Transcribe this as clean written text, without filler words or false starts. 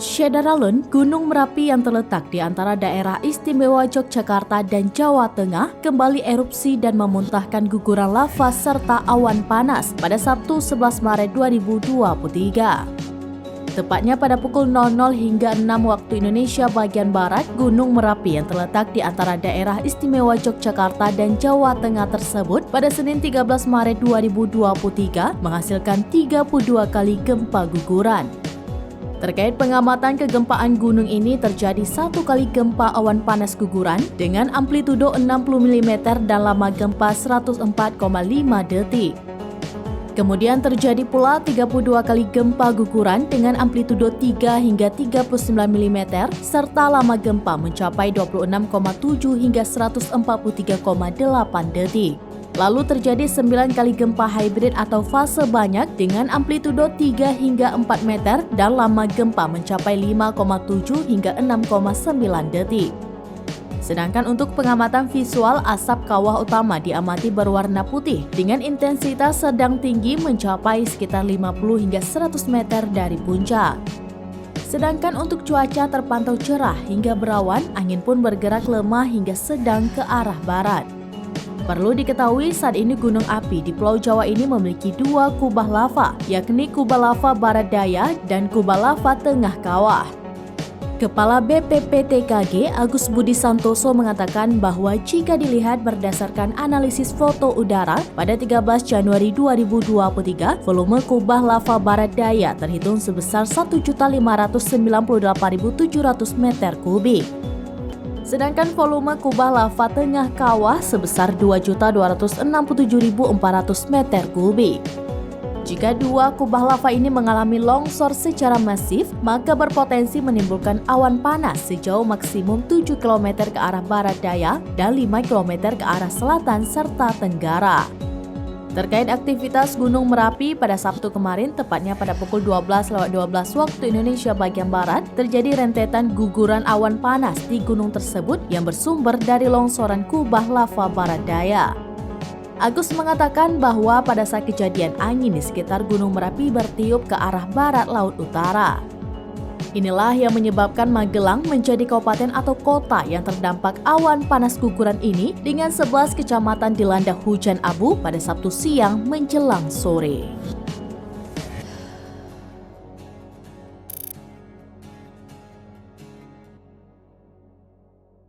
Syederalun, Gunung Merapi yang terletak di antara daerah istimewa Yogyakarta dan Jawa Tengah, kembali erupsi dan memuntahkan guguran lava serta awan panas pada Sabtu 11 Maret 2023. Tepatnya pada pukul 00 hingga 6 waktu Indonesia bagian Barat, Gunung Merapi yang terletak di antara daerah istimewa Yogyakarta dan Jawa Tengah tersebut pada Senin 13 Maret 2023 menghasilkan 32 kali gempa guguran. Terkait pengamatan kegempaan gunung ini, terjadi satu kali gempa awan panas guguran dengan amplitudo 60 mm dan lama gempa 104,5 detik. Kemudian terjadi pula 32 kali gempa guguran dengan amplitudo 3 hingga 39 mm serta lama gempa mencapai 26,7 hingga 143,8 detik. Lalu terjadi 9 kali gempa hybrid atau fase banyak dengan amplitudo 3 hingga 4 meter dan lama gempa mencapai 5,7 hingga 6,9 detik. Sedangkan untuk pengamatan visual, asap kawah utama diamati berwarna putih dengan intensitas sedang tinggi mencapai sekitar 50 hingga 100 meter dari puncak. Sedangkan untuk cuaca terpantau cerah hingga berawan, angin pun bergerak lemah hingga sedang ke arah barat. Perlu diketahui saat ini gunung api di Pulau Jawa ini memiliki dua kubah lava, yakni kubah lava barat daya dan kubah lava tengah kawah. Kepala BPPTKG Agus Budi Santoso mengatakan bahwa jika dilihat berdasarkan analisis foto udara pada 13 Januari 2023, volume kubah lava barat daya terhitung sebesar 1.598.700 meter kubik. Sedangkan volume kubah lava tengah kawah sebesar 2.267.400 meter kubik. Jika dua kubah lava ini mengalami longsor secara masif, maka berpotensi menimbulkan awan panas sejauh maksimum 7 km ke arah barat daya dan 5 km ke arah selatan serta tenggara. Terkait aktivitas Gunung Merapi pada Sabtu kemarin, tepatnya pada pukul 12:12 waktu Indonesia bagian Barat, terjadi rentetan guguran awan panas di gunung tersebut yang bersumber dari longsoran kubah lava barat daya. Agus mengatakan bahwa pada saat kejadian, angin di sekitar Gunung Merapi bertiup ke arah barat laut utara. Inilah yang menyebabkan Magelang menjadi kabupaten atau kota yang terdampak awan panas guguran ini dengan 11 kecamatan dilanda hujan abu pada Sabtu siang menjelang sore.